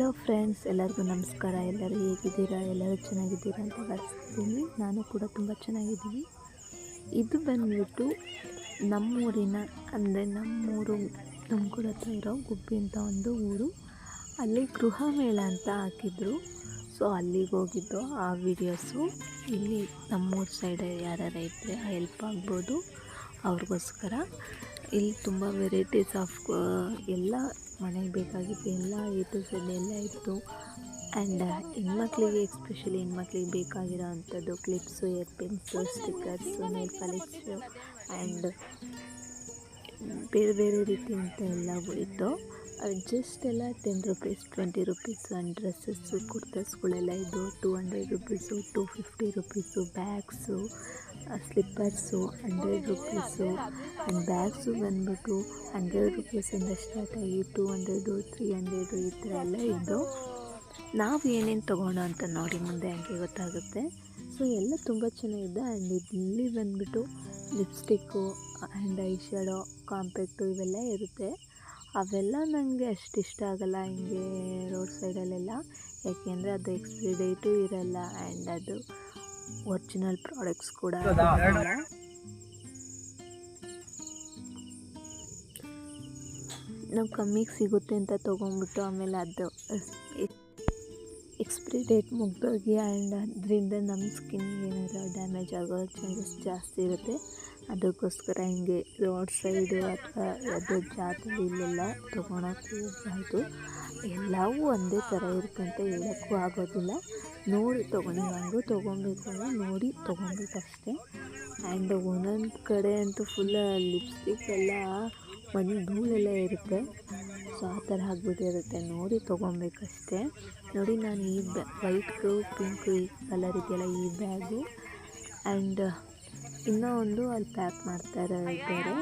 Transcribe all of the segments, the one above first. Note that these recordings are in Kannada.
ಹಲೋ ಫ್ರೆಂಡ್ಸ್, ಎಲ್ಲರಿಗೂ ನಮಸ್ಕಾರ. ಎಲ್ಲರೂ ಹೇಗಿದ್ದೀರಾ? ಎಲ್ಲರೂ ಚೆನ್ನಾಗಿದ್ದೀರಾ ಅಂತ ಭಾವಿಸ್ತೀನಿ. ನಾನು ಕೂಡ ತುಂಬ ಚೆನ್ನಾಗಿದ್ದೀನಿ. ಇದು ಬಂದ್ಬಿಟ್ಟು ನಮ್ಮೂರಿನ ಅಂದರೆ ನಮ್ಮೂರು ತುಮಕೂರು ಹತ್ರ ಇರೋ ಗುಬ್ಬಿ ಅಂತ ಒಂದು ಊರು. ಅಲ್ಲಿ ಗೃಹ ಮೇಳ ಅಂತ ಹಾಕಿದ್ರು. ಸೊ ಅಲ್ಲಿಗೆ ಹೋಗಿದ್ದು ಆ ವಿಡಿಯೋಸು ಇಲ್ಲಿ ನಮ್ಮೂರು ಸೈಡ್ ಯಾರ್ಯಾರು ಇದ್ದರೆ ಹೆಲ್ಪ್ ಆಗ್ಬೋದು ಅವ್ರಿಗೋಸ್ಕರ. ಇಲ್ಲಿ ತುಂಬ ವೆರೈಟೀಸ್ ಆಫ್ ಎಲ್ಲ ಮನೆಗೆ ಬೇಕಾಗಿತ್ತು, ಎಲ್ಲ ಎ ಟು ಝೆಡ್ ಎಲ್ಲ ಇತ್ತು. ಆ್ಯಂಡ್ ಹೆಣ್ಮಕ್ಳಿಗೆ ಎಸ್ಪೆಷಲಿ ಹೆಣ್ಮಕ್ಳಿಗೆ ಬೇಕಾಗಿರೋ ಅಂಥದ್ದು clips, air pins, stickers, nail polish and ಬೇರೆ ಬೇರೆ ರೀತಿಯಂಥ ಎಲ್ಲವೂ ಇತ್ತು. ಜಸ್ಟ್ ಎಲ್ಲ 10 ರೂಪೀಸ್, 20 ರುಪೀಸು. ಆ್ಯಂಡ್ ಡ್ರೆಸ್ಸಸ್ಸು, ಕುರ್ತಾಸ್ಗಳೆಲ್ಲ ಇದು 200 rupees, 250 rupees. Bags, slippers 100 rupees. And bags ಬಂದ್ಬಿಟ್ಟು 100 ರುಪೀಸಿಂದ ಸ್ಟಾರ್ಟಾಗಿ 200, 300 ಈ ಥರ ಎಲ್ಲ ಇದ್ದು. ನಾವು ಏನೇನು ತೊಗೋಣ ಅಂತ ನೋಡಿ ಮುಂದೆ ಹಂಗೆ ಗೊತ್ತಾಗುತ್ತೆ. ಸೊ ಎಲ್ಲ ತುಂಬ ಚೆನ್ನಾಗಿದೆ. ಆ್ಯಂಡ್ ಇಲ್ಲಿ ಬಂದ್ಬಿಟ್ಟು lipstick and I shadow, compact ಇವೆಲ್ಲ ಇರುತ್ತೆ. ಅವೆಲ್ಲ ನನಗೆ ಅಷ್ಟು ಇಷ್ಟ ಆಗೋಲ್ಲ ಹಿಂಗೆ ರೋಡ್ ಸೈಡಲ್ಲೆಲ್ಲ, ಯಾಕೆಂದರೆ ಅದು ಎಕ್ಸ್ಪೈರಿ ಡೇಟು ಇರೋಲ್ಲ ಆ್ಯಂಡ್ ಅದು ಒರಿಜಿನಲ್ ಪ್ರಾಡಕ್ಟ್ಸ್ ಕೂಡ ಇರೋಲ್ಲ. ನಾವು ಕಮ್ಮಿಗೆ ಸಿಗುತ್ತೆ ಅಂತ ತೊಗೊಂಡ್ಬಿಟ್ಟು ಆಮೇಲೆ ಅದು ಎಕ್ಸ್ಪೈರಿ ಡೇಟ್ ಮುಗ್ದೋಗಿ ಆ್ಯಂಡ್ ಅದರಿಂದ ನಮ್ಮ ಸ್ಕಿನ್ಗೆ ಏನಾದರೂ ಡ್ಯಾಮೇಜ್ ಆಗೋ ಚಾನ್ಸಸ್ ಜಾಸ್ತಿ ಇರುತ್ತೆ. ಅದಕ್ಕೋಸ್ಕರ ಹಿಂಗೆ ರೋಡ್ ಸೈಡು ಅಥವಾ ಅದು ಜಾತ್ರೆ ಇಲ್ಲೆಲ್ಲ ತೊಗೊಳಕ್ಕೆ ಹೋಗ್ಬಾರ್ದು. ಎಲ್ಲವೂ ಒಂದೇ ಥರ ಇರುತ್ತೆ ಅಂತ ಹೇಳೋಕ್ಕೂ ಆಗೋದಿಲ್ಲ. ನೋಡಿ ತೊಗೊಂಡು, ಹಂಗೂ ತೊಗೊಬೇಕು ಅಂದರೆ ನೋಡಿ ತೊಗೊಬೇಕಷ್ಟೆ. ಆ್ಯಂಡ್ ಒಂದೊಂದು ಕಡೆ ಅಂತೂ ಫುಲ್ ಲಿಪ್ಸ್ಟಿಕ್ ಎಲ್ಲ ಮಣ್ಣು ಧೂಳೆಲ್ಲ ಇರುತ್ತೆ. ಸೊ ಆ ಥರ ಆಗಿಬಿಟ್ಟಿರುತ್ತೆ. ನೋಡಿ ತೊಗೊಬೇಕಷ್ಟೆ. ನೋಡಿ ನಾನು ಈ ವೈಟು, ಪಿಂಕು ಈ ಕಲರ್ ಇದೆಯಲ್ಲ ಈ ಬ್ಯಾಗು. ಆ್ಯಂಡ್ ಇನ್ನೂ ಒಂದು ಅಲ್ಲಿ ಪ್ಯಾಕ್ ಮಾಡ್ತಾರೆ ಇದ್ದಾರೆ.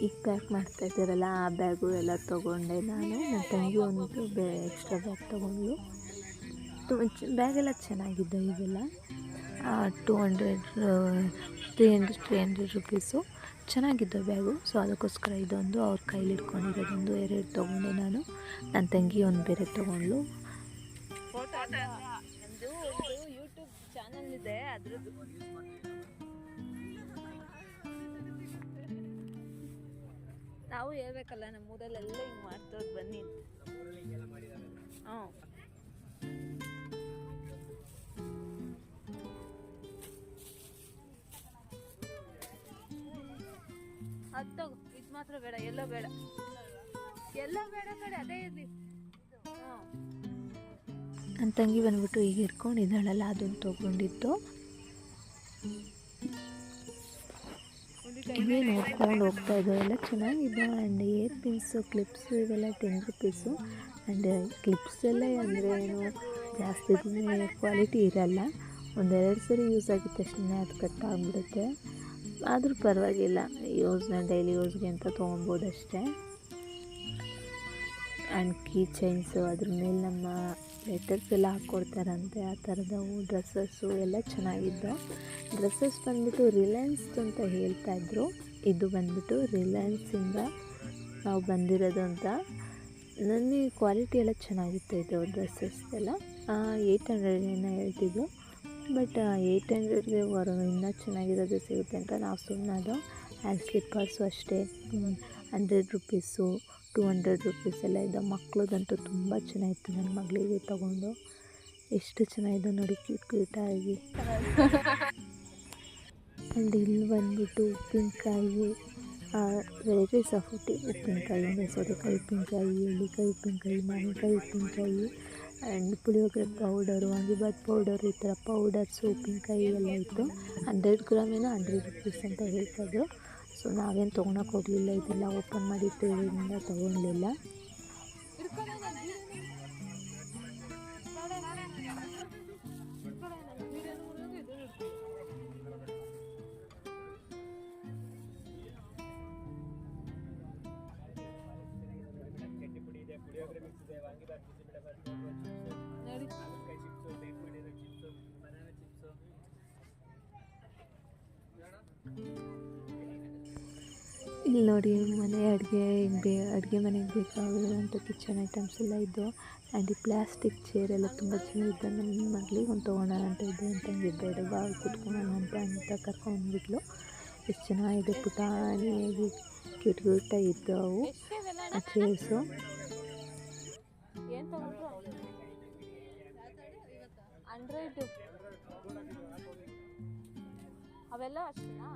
ಈಗ ಪ್ಯಾಕ್ ಮಾಡ್ತಾ ಇದ್ದಾರಲ್ಲ ಆ ಬ್ಯಾಗು ಎಲ್ಲ ತೊಗೊಂಡೆ ನಾನು. ನನ್ನ ತಂಗಿ ಒಂದು ಎಕ್ಸ್ಟ್ರಾ ಬ್ಯಾಗ್ ತೊಗೊಂಡು. ಬ್ಯಾಗೆಲ್ಲ ಚೆನ್ನಾಗಿದೆ. ಇವೆಲ್ಲ 200, 300 ರುಪೀಸು ಚೆನ್ನಾಗಿದ್ದು ಬ್ಯಾಗು. ಸೊ ಅದಕ್ಕೋಸ್ಕರ ಇದೊಂದು ಅವ್ರ ಕೈಲಿ ಇಟ್ಕೊಂಡಿರೋದೊಂದು 2 ತೊಗೊಂಡೆ ನಾನು. ನನ್ನ ತಂಗಿ ಒಂದು ಬೇರೆ ತೊಗೊಂಡು. ಯೂಟ್ಯೂಬ್ ಚಾನಲ್ ಇದೆ, ಅದ್ರದ್ದು ನಾವು ಹೇಳ್ಬೇಕಲ್ಲ ನಮ್ಮೂರಲ್ಲೆಲ್ಲ ಹಿಂಗೆ ಮಾಡ್ತವ್ರು ಬನ್ನಿ. ಅದು ತಗೋ, ಇದು ಮಾತ್ರ ಬೇಡ, ಎಲ್ಲೋ ಬೇಡ, ಎಲ್ಲೋ ಬೇಡ ಕಡೆ ಅದೇ ಇರಲಿ. ನನ್ನ ತಂಗಿ ಬಂದ್ಬಿಟ್ಟು ಈಗ ಇಟ್ಕೊಂಡಿದ್ದಾಳಲ್ಲ ಅದನ್ನು ತೊಗೊಂಡಿದ್ದು. ಇವೇ ನೋಡ್ಕೊಂಡು ಹೋಗ್ತಾ ಇದ್ದೋ ಎಲ್ಲ ಚೆನ್ನಾಗಿದೆ. ಆ್ಯಂಡ್ ಏರ್ ಪಿನ್ಸು, ಕ್ಲಿಪ್ಸು ಇವೆಲ್ಲ 10 ರುಪೀಸು. ಆ್ಯಂಡ್ ಕ್ಲಿಪ್ಸ್ ಎಲ್ಲ ಅಂದರೆ ಏನು ಜಾಸ್ತಿ ದಿನ ಕ್ವಾಲಿಟಿ ಇರೋಲ್ಲ. 1-2 ಸರಿ ಯೂಸ್ ಆಗಿದ ತಕ್ಷಣ ಅದು ಕಟ್ ಆಗಿಬಿಡುತ್ತೆ. ಆದರೂ ಪರವಾಗಿಲ್ಲ, ಡೈಲಿ ಯೂಸ್ಗೆ ಅಂತ ತೊಗೊಬೋದು ಅಷ್ಟೇ. ಆ್ಯಂಡ್ ಕೀ ಚೈನ್ಸು, ಅದ್ರ ಮೇಲೆ ನಮ್ಮ ಲೆಟರ್ಸ್ ಎಲ್ಲ ಹಾಕ್ಕೊಡ್ತಾರಂತೆ, ಆ ಥರದವು. ಡ್ರೆಸ್ಸಸ್ಸು ಎಲ್ಲ ಚೆನ್ನಾಗಿದ್ದು. ಡ್ರೆಸ್ಸಸ್ ಬಂದ್ಬಿಟ್ಟು ರಿಲಯನ್ಸ್ ಅಂತ ಹೇಳ್ತಾಯಿದ್ರು. ಇದು ಬಂದ್ಬಿಟ್ಟು ರಿಲಯನ್ಸಿಂದ ನಾವು ಬಂದಿರೋದು ಅಂತ. ನನಗೆ ಕ್ವಾಲಿಟಿ ಎಲ್ಲ ಚೆನ್ನಾಗಿತ್ತು ಇದು ಡ್ರೆಸ್ಸಸ್ ಎಲ್ಲ. 800 ಏನೋ ಹೇಳ್ತಿದ್ದು. ಬಟ್ 800ಗೆ ಇನ್ನೂ ಚೆನ್ನಾಗಿರೋದು ಸಿಗುತ್ತೆ ಅಂತ ನಾವು ಸುಮ್ಮನಾದೋ. ಆ್ಯಂಡ್ ಸ್ಲಿಪ್ಪರ್ಸು ಅಷ್ಟೇ 100 ರುಪೀಸು, 200 ರುಪೀಸ್ ಎಲ್ಲ ಇದೆ. ಮಕ್ಳದಂತೂ ತುಂಬ ಚೆನ್ನಾಗಿತ್ತು. ನನ್ನ ಮಗಳಿಗೆ ತೊಗೊಂಡು ಎಷ್ಟು ಚೆನ್ನಾಗಿದೆ ನೋಡಿ, ಕ್ಯೂಟಾಗಿ. ಆ್ಯಂಡ್ ಇಲ್ಲಿ ಬಂದ್ಬಿಟ್ಟು ಉಪ್ಪಿನಕಾಯಿ, ವೆರೈಟೀಸ್ ಆಫ್ ಉಪ್ಪಿನಕಾಯಿ, ಸೌತೆಕಾಯಿ ಉಪ್ಪಿನಕಾಯಿ, ಎಳ್ಳಿಕಾಯಿ ಉಪ್ಪಿನಕಾಯಿ, ಮಾವಿನಕಾಯಿ ಉಪ್ಪಿನಕಾಯಿ and puliyogare powder, vangibath powder, ಈ ಥರ ಪೌಡರ್ಸು, ಉಪ್ಪಿನಕಾಯಿ ಎಲ್ಲ ಇತ್ತು. 100 ಗ್ರಾಮಿನ 100 ರುಪೀಸ್ ಅಂತ ಹೇಳ್ತಾಯಿದ್ರು. ಸೊ ನಾವೇನು ತೊಗೊಳಕ್ಕೆ ಹೋಗಲಿಲ್ಲ, ಇದೆಲ್ಲ ಓಪನ್ ಮಾಡಿಟ್ಟಿರೋದ್ರಿಂದ ತೊಗೊಳ್ಲಿಲ್ಲ. ಇಲ್ಲಿ ನೋಡಿ ಮನೆ ಅಡುಗೆ ಮನೆಗೆ ಬೇಕಾಗಿರುವಂಥ ಕಿಚನ್ ಐಟಮ್ಸ್ ಎಲ್ಲ ಇದ್ದು. ಆ್ಯಂಡ್ ಈ ಪ್ಲಾಸ್ಟಿಕ್ ಚೇರ್ ಎಲ್ಲ ತುಂಬ ಚೆನ್ನಾಗಿದ್ದು. ನನ್ನ ಮಗಳಿಗೆ ಒಂದು ತೊಗೊಳೋಣ ಅಂತ ಇದ್ದೆ ಅಂತಂದಿದ್ದೆ, ಬಾ ಕೂತ್ಕೊಳ್ಳೋಣ ಅಂತ ಕರ್ಕೊಂಡ್ಬಿಟ್ಲು. ಎಷ್ಟು ಚೆನ್ನಾಗಿದೆ, ಪುಟಾಣಿಯಾಗಿ ಕ್ಯೂಟ್ ಇದ್ದವು ಆ ಚೇರ್ಸು. ಅವೆಲ್ಲ ಅಷ್ಟೇನಾ?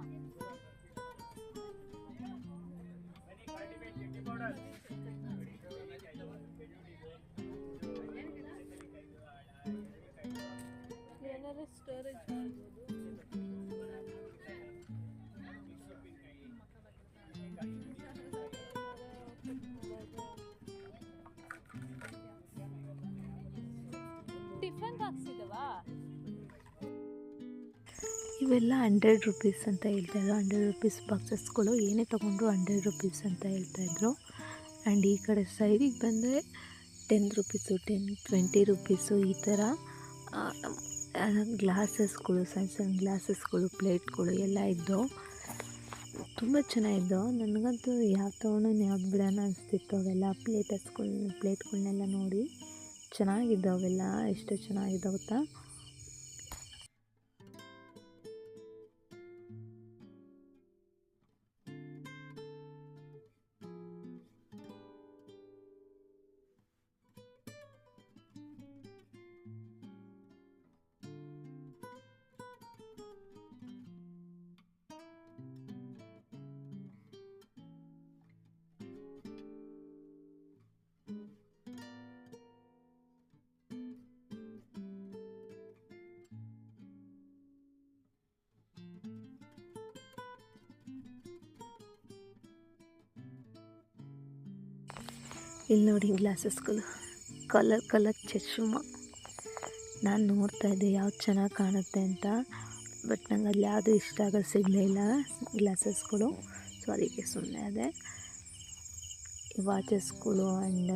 ಏನಾದ್ರು ಸ್ಟೋರೇಜ್ ಮಾಡ್ಬೋದು. ಟಿಫನ್ ಬಾಕ್ಸ್ ಇದಾವಾ? ಇವೆಲ್ಲ 100 ರೂಪೀಸ್ ಅಂತ ಹೇಳ್ತಾಯಿದ್ರು. 100 ರೂಪೀಸ್ ಬಾಕ್ಸಸ್ಗಳು ಏನೇ ತೊಗೊಂಡ್ರು 100 ರೂಪೀಸ್ ಅಂತ ಹೇಳ್ತಾಯಿದ್ರು. ಆ್ಯಂಡ್ ಈ ಕಡೆ ಸೈಡಿಗೆ ಬಂದರೆ 10 ರೂಪೀಸು, 20 ರೂಪೀಸು ಈ ಥರ ಗ್ಲಾಸಸ್ಗಳು, ಸಣ್ಣ ಸಣ್ಣ ಗ್ಲಾಸಸ್ಗಳು, ಪ್ಲೇಟ್ಗಳು ಎಲ್ಲ ಇದ್ದವು. ತುಂಬ ಚೆನ್ನಾಗಿದ್ದವು. ನನಗಂತೂ ಯಾವ ತೊಗೊಂಡು ಯಾವ್ದು ಬಿಡೋಣ ಅನಿಸ್ತಿತ್ತು. ಅವೆಲ್ಲ ಪ್ಲೇಟ್ಗಳನ್ನೆಲ್ಲ ನೋಡಿ ಚೆನ್ನಾಗಿದ್ದವು. ಅವೆಲ್ಲ ಎಷ್ಟು ಚೆನ್ನಾಗಿದ್ದಾವೆ ಗೊತ್ತಾ. ಇಲ್ಲಿ ನೋಡಿ ಗ್ಲಾಸಸ್ಗಳು, ಕಲರ್ ಚಶ್ಮಾ. ನಾನು ನೋಡ್ತಾಯಿದ್ದೆ ಯಾವ್ದು ಚೆನ್ನಾಗಿ ಕಾಣುತ್ತೆ ಅಂತ, ಬಟ್ ನಂಗೆ ಅಲ್ಲಿ ಯಾವುದು ಇಷ್ಟ ಆಗೋದು ಸಿಗಲಿಲ್ಲ ಗ್ಲಾಸಸ್ಗಳು. ಸೊ ಅದಕ್ಕೆ ಸುಮ್ಮನೆ ಅದೇ. ವಾಚಸ್ಗಳು ಆ್ಯಂಡ್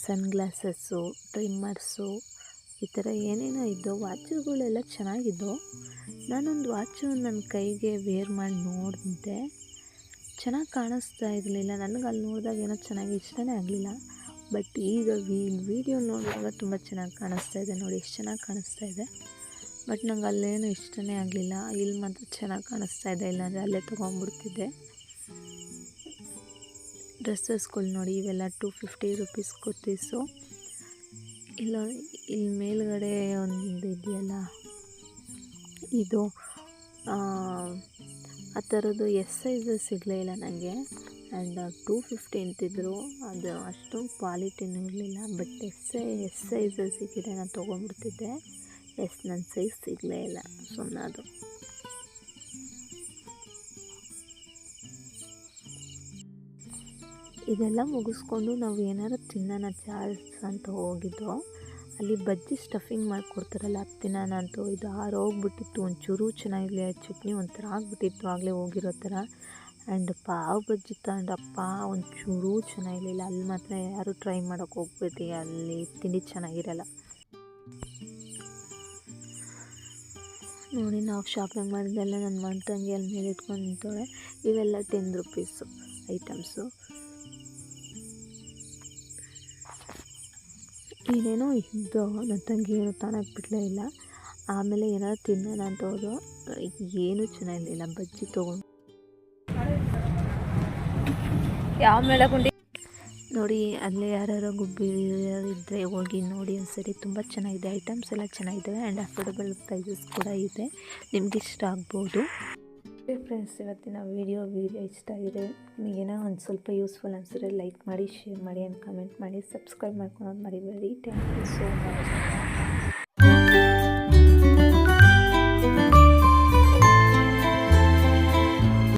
ಸನ್ ಗ್ಲಾಸಸ್ಸು, ಟ್ರಿಮ್ಮರ್ಸು, ಈ ಥರ ಏನೇನೋ ಇದ್ದವು. ವಾಚುಗಳೆಲ್ಲ ಚೆನ್ನಾಗಿದ್ದವು. ನಾನೊಂದು ವಾಚು ನನ್ನ ಕೈಗೆ ವೇರ್ ಮಾಡಿ ನೋಡಿದೆ, ಚೆನ್ನಾಗಿ ಕಾಣಿಸ್ತಾ ಇರಲಿಲ್ಲ ನನಗೆ. ಅಲ್ಲಿ ನೋಡಿದಾಗ ಏನೋ ಚೆನ್ನಾಗಿ ಇಷ್ಟನೇ ಆಗಲಿಲ್ಲ. ಬಟ್ ಈಗ ವೀಡಿಯೋ ನೋಡಿದಾಗ ತುಂಬ ಚೆನ್ನಾಗಿ ಕಾಣಿಸ್ತಾ ಇದೆ. ನೋಡಿ ಎಷ್ಟು ಚೆನ್ನಾಗಿ ಕಾಣಿಸ್ತಾ ಇದೆ. ಬಟ್ ನಂಗೆ ಅಲ್ಲೇನು ಇಷ್ಟನೇ ಆಗಲಿಲ್ಲ. ಇಲ್ಲಿ ಮಾತ್ರ ಚೆನ್ನಾಗಿ ಕಾಣಿಸ್ತಾ ಇದೆ, ಇಲ್ಲಾಂದರೆ ಅಲ್ಲೇ ತೊಗೊಂಡ್ಬಿಡ್ತಿದ್ದೆ. ಡ್ರೆಸ್ಸಸ್ಗಳು ನೋಡಿ, ಇವೆಲ್ಲ 250 ರೂಪೀಸ್ ಕುರ್ತೀಸು. ಇಲ್ಲಿ ಮೇಲುಗಡೆ ಒಂದು ಇದೆಯಲ್ಲ, ಇದು ಆ ಥರದ್ದು ಎಸ್ ಸೈಜು ಸಿಗಲೇ ಇಲ್ಲ ನನಗೆ. ಆ್ಯಂಡ್ 250 ಅಂತಿದ್ರು. ಅದು ಅಷ್ಟೊಂದು ಕ್ವಾಲಿಟಿನೂ ಇರಲಿಲ್ಲ. ಬಟ್ ಎಸ್ ಸೈಜಲ್ಲಿ ಸಿಕ್ಕಿದೆ, ನಾನು ತೊಗೊಂಡ್ಬಿಡ್ತಿದ್ದೆ. ನನ್ನ ಸೈಜ್ ಸಿಗಲೇ ಇಲ್ಲ, ಸುಮ್ಮನೆ ಅದು. ಇದೆಲ್ಲ ಮುಗಿಸ್ಕೊಂಡು ನಾವು ಏನಾರು ತಿನ್ನೋಣ ಚಾರ್ಲ್ಸ್ ಅಂತ ಹೋಗಿದ್ದೋ. ಅಲ್ಲಿ ಬಜ್ಜಿ ಸ್ಟಫಿಂಗ್ ಮಾಡಿಕೊಡ್ತಾರಲ್ಲ, ಅದು ತಿನ್ನೋಣ ಅಂತೂ. ಇದು ಆರೋಗ್ಬಿಟ್ಟಿತ್ತು, ಒಂಚೂರು ಚೆನ್ನಾಗಿರಲಿಲ್ಲ. ಚಟ್ನಿ ಒಂಥರ ಆಗಿಬಿಟ್ಟಿತ್ತು ಆಗಲೇ ಹೋಗಿರೋ ಥರ. ಆ್ಯಂಡ್ ಪಾವ್ ಬಜ್ಜಿ ತಗೊಂಡಪ್ಪ, ಒಂಚೂರು ಚೆನ್ನಾಗಿರಲಿಲ್ಲ. ಅಲ್ಲಿ ಮಾತ್ರ ಯಾರು ಟ್ರೈ ಮಾಡೋಕ್ಕೆ ಹೋಗ್ಬೇಡಿ, ಅಲ್ಲಿ ತಿಂಡಿ ಚೆನ್ನಾಗಿರಲ್ಲ. ನೋಡಿ, ನಾವು ಶಾಪಿಂಗ್ ಮಾಡಿದ್ದೆಲ್ಲ ನನ್ನ ಮಗ ತಂಗಿ ಅಲ್ಲಿ ಮೇಲೆ ಇಟ್ಕೊಂಡು ನಿಂತವಳೆ. ಇವೆಲ್ಲ 10 ರೂಪೀಸು ಐಟಮ್ಸು. ಏನೇನೋ ಇದ್ದು ನನ್ನ ತಂಗಿ ಏನು ತಾನಾಗ್ಬಿಟ್ಲೇ ಇಲ್ಲ. ಆಮೇಲೆ ಏನಾದ್ರು ತಿನ್ನೋಣ ಅಂತ ಹೋದು, ಏನೂ ಚೆನ್ನಾಗಿರಲಿಲ್ಲ. ಬಜ್ಜಿ ತೊಗೊಂಡು ಯಾವ ಮೇಳಗುಂಡಿ ನೋಡಿ, ಅಲ್ಲೇ ಯಾರು ಗುಬ್ಬಿ ಇದ್ದರೆ ಹೋಗಿ ನೋಡಿ ಒಂದ್ಸರಿ. ತುಂಬ ಚೆನ್ನಾಗಿದೆ, ಐಟಮ್ಸ್ ಎಲ್ಲ ಚೆನ್ನಾಗಿದ್ದಾವೆ. ಆ್ಯಂಡ್ ಅಫೋರ್ಡಬಲ್ ಪ್ರೈಸಸ್ ಕೂಡ ಇದೆ, ನಿಮ್ಗೆ ಇಷ್ಟ ಆಗ್ಬೋದು. ಫ್ರೆಂಡ್ಸ್, ಇವತ್ತಿನ ವಿಡಿಯೋ ಇಷ್ಟ ಆಗಿದೆ, ನಿಮಗೇನೋ ಒಂದು ಸ್ವಲ್ಪ ಯೂಸ್ಫುಲ್ ಅನಿಸಿದ್ರೆ ಲೈಕ್ ಮಾಡಿ, ಶೇರ್ ಮಾಡಿ ಆ್ಯಂಡ್ ಕಮೆಂಟ್ ಮಾಡಿ. ಸಬ್ಸ್ಕ್ರೈಬ್ ಮಾಡ್ಕೊಳೋದು ಮರಿಬೇಡಿ. Thank you so much.